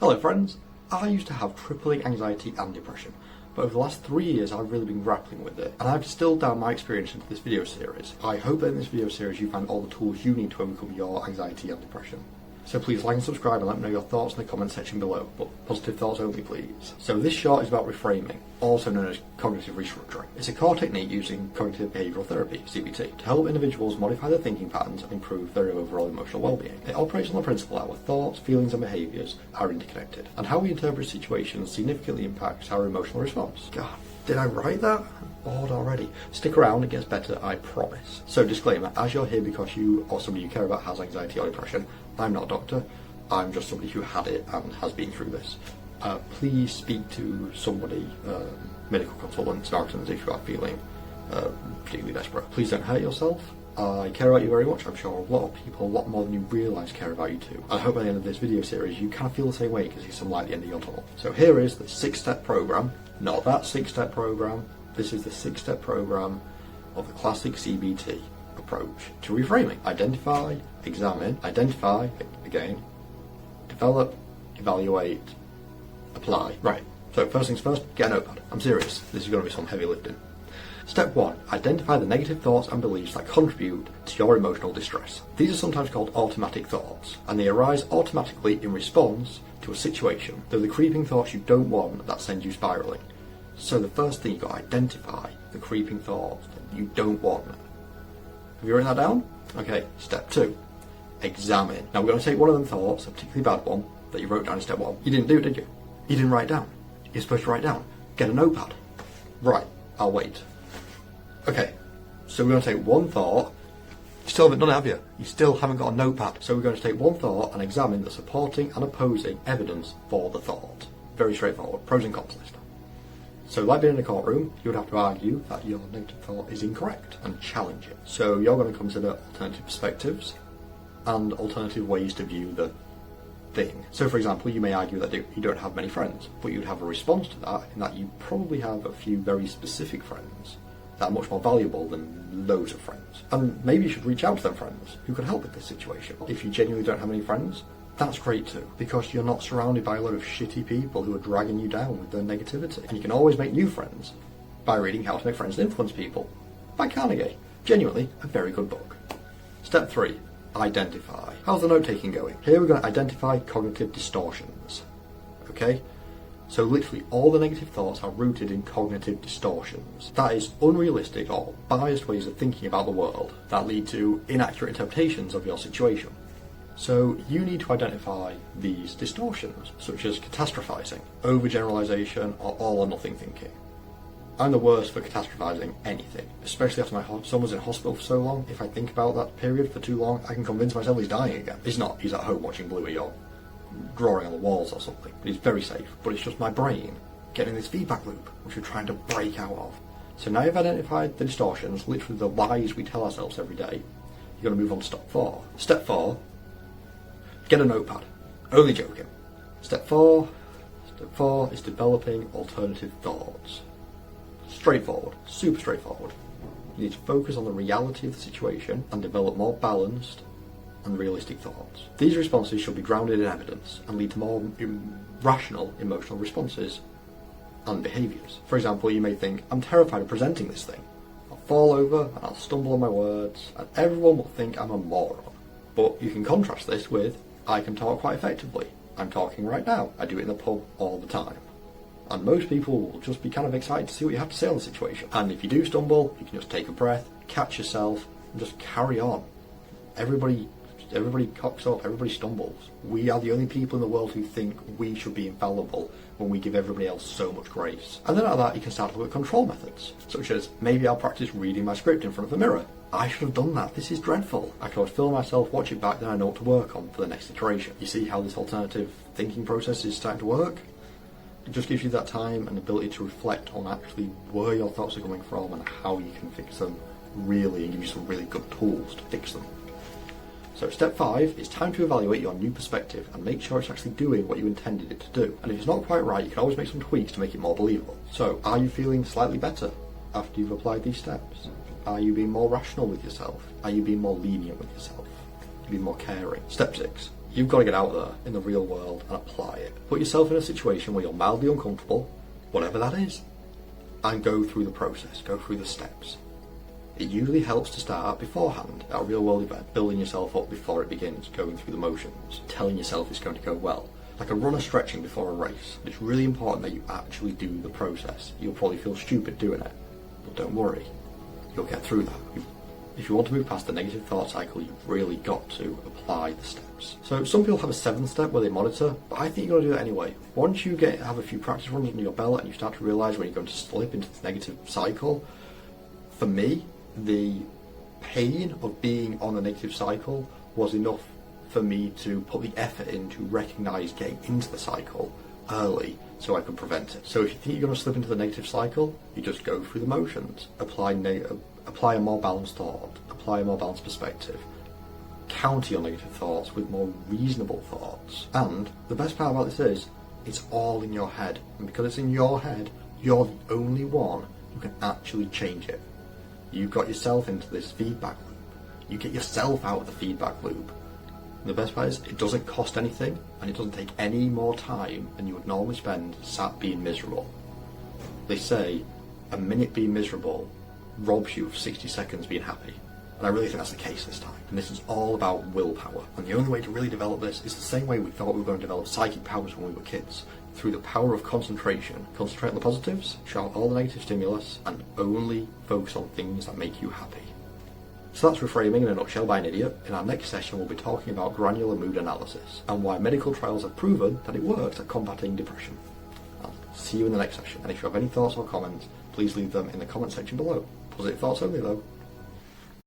Hello friends, I used to have crippling anxiety and depression, but over the last 3 years I've really been grappling with it, and I've distilled down my experience into this video series. I hope that in this video series you find all the tools you need to overcome your anxiety and depression. So please like and subscribe and let me know your thoughts in the comment section below, but positive thoughts only please. So this short is about reframing, also known as cognitive restructuring. It's a core technique using Cognitive Behavioural Therapy, CBT, to help individuals modify their thinking patterns and improve their overall emotional well-being. It operates on the principle that our thoughts, feelings and behaviours are interconnected, and how we interpret situations significantly impacts our emotional response. God, did I write that? I'm bored already. Stick around, it gets better, I promise. So disclaimer, as you're here because you or somebody you care about has anxiety or depression, I'm not a doctor, I'm just somebody who had it and has been through this. Please speak to somebody, medical consultants, Samaritans, if you are feeling particularly desperate. Please don't hurt yourself. I care about you very much. I'm sure a lot of people, a lot more than you realise, care about you too. I hope by the end of this video series you kind of feel the same way because there's some light at the end of your tunnel. So here is the 6-step programme, not that 6-step programme, this is the 6-step programme of the classic CBT approach to reframing. Identify, examine, identify, again, develop, evaluate, apply. Right, so first things first, get a notepad. I'm serious, this is going to be some heavy lifting. Step 1. Identify the negative thoughts and beliefs that contribute to your emotional distress. These are sometimes called automatic thoughts, and they arise automatically in response to a situation. They're the creeping thoughts you don't want that send you spiralling. So the first thing you've got to identify the creeping thoughts that you don't want. Have you written that down? Okay, step 2. Examine. Now we're going to take one of them thoughts, a particularly bad one, that you wrote down in step 1. You didn't do it, did you? You didn't write it down. You're supposed to write it down. Get a notepad. Right, I'll wait. Okay, so we're going to take one thought. You still haven't done it, have you? You still haven't got a notepad. So we're going to take one thought and examine the supporting and opposing evidence for the thought. Very straightforward. Pros and cons list. So like being in a courtroom, you would have to argue that your negative thought is incorrect and challenge it. So you're going to consider alternative perspectives and alternative ways to view the thing. So for example, you may argue that you don't have many friends, but you'd have a response to that in that you probably have a few very specific friends that are much more valuable than loads of friends. And maybe you should reach out to them friends who can help with this situation. If you genuinely don't have any friends, that's great too, because you're not surrounded by a lot of shitty people who are dragging you down with their negativity. And you can always make new friends by reading How to Make Friends and Influence People by Carnegie. Genuinely a very good book. Step 3. Identify. How's the note-taking going? Here we're going to identify cognitive distortions. Okay? So literally all the negative thoughts are rooted in cognitive distortions. That is unrealistic or biased ways of thinking about the world that lead to inaccurate interpretations of your situation. So you need to identify these distortions, such as catastrophizing, overgeneralization, or all or nothing thinking. I'm the worst for catastrophizing anything, especially after my son was in hospital for so long. If I think about that period for too long, I can convince myself he's dying again. He's not, he's at home watching Bluey or drawing on the walls or something. He's very safe, but it's just my brain getting this feedback loop, which we're trying to break out of. So now you've identified the distortions, literally the lies we tell ourselves every day, you're going to move on to step 4. Step 4, get a notepad. Only joking. Step 4 is developing alternative thoughts. Straightforward, super straightforward. You need to focus on the reality of the situation and develop more balanced and realistic thoughts. These responses should be grounded in evidence and lead to more rational emotional responses and behaviours. For example, you may think, I'm terrified of presenting this thing. I'll fall over and I'll stumble on my words and everyone will think I'm a moron. But you can contrast this with, I can talk quite effectively. I'm talking right now. I do it in the pub all the time. And most people will just be kind of excited to see what you have to say on the situation. And if you do stumble, you can just take a breath, catch yourself, and just carry on. Everybody cocks up, everybody stumbles. We are the only people in the world who think we should be infallible when we give everybody else so much grace. And then out of that, you can start to look at control methods, such as maybe I'll practice reading my script in front of a mirror. I should have done that, this is dreadful. I can always film myself, watch it back, then I know what to work on for the next iteration. You see how this alternative thinking process is starting to work? It just gives you that time and ability to reflect on actually where your thoughts are coming from and how you can fix them really, and give you some really good tools to fix them. So step 5 is time to evaluate your new perspective and make sure it's actually doing what you intended it to do. And if it's not quite right, you can always make some tweaks to make it more believable. So are you feeling slightly better after you've applied these steps? Are you being more rational with yourself? Are you being more lenient with yourself? Are you being more caring? Step 6, You've got to get out there in the real world and apply it. Put yourself in a situation where you're mildly uncomfortable, whatever that is, and go through the process, go through the steps. It usually helps to start beforehand at a real world event, building yourself up before it begins, going through the motions, telling yourself it's going to go well. Like a runner stretching before a race. It's really important that you actually do the process. You'll probably feel stupid doing it, but don't worry, you'll get through that. If you want to move past the negative thought cycle, you've really got to apply the steps. So some people have a 7th step where they monitor, but I think you've got to do that anyway. Once you have a few practice runs under your belt and you start to realise when you're going to slip into this negative cycle, for me, the pain of being on a negative cycle was enough for me to put the effort in to recognise getting into the cycle early so I could prevent it. So if you think you're going to slip into the negative cycle, you just go through the motions, apply a more balanced thought, apply a more balanced perspective, counter your negative thoughts with more reasonable thoughts. And the best part about this is, it's all in your head. And because it's in your head, you're the only one who can actually change it. You got yourself into this feedback loop. You get yourself out of the feedback loop. And the best part is, it doesn't cost anything, and it doesn't take any more time than you would normally spend sat being miserable. They say, a minute being miserable robs you of 60 seconds being happy. And I really think that's the case this time. And this is all about willpower. And the only way to really develop this is the same way we thought we were going to develop psychic powers when we were kids. Through the power of concentration. Concentrate on the positives, shut out all the negative stimulus, and only focus on things that make you happy. So that's Reframing in a nutshell by an idiot. In our next session we'll be talking about granular mood analysis, and why medical trials have proven that it works at combating depression. I'll see you in the next session, and if you have any thoughts or comments, please leave them in the comment section below. Positive thoughts only though.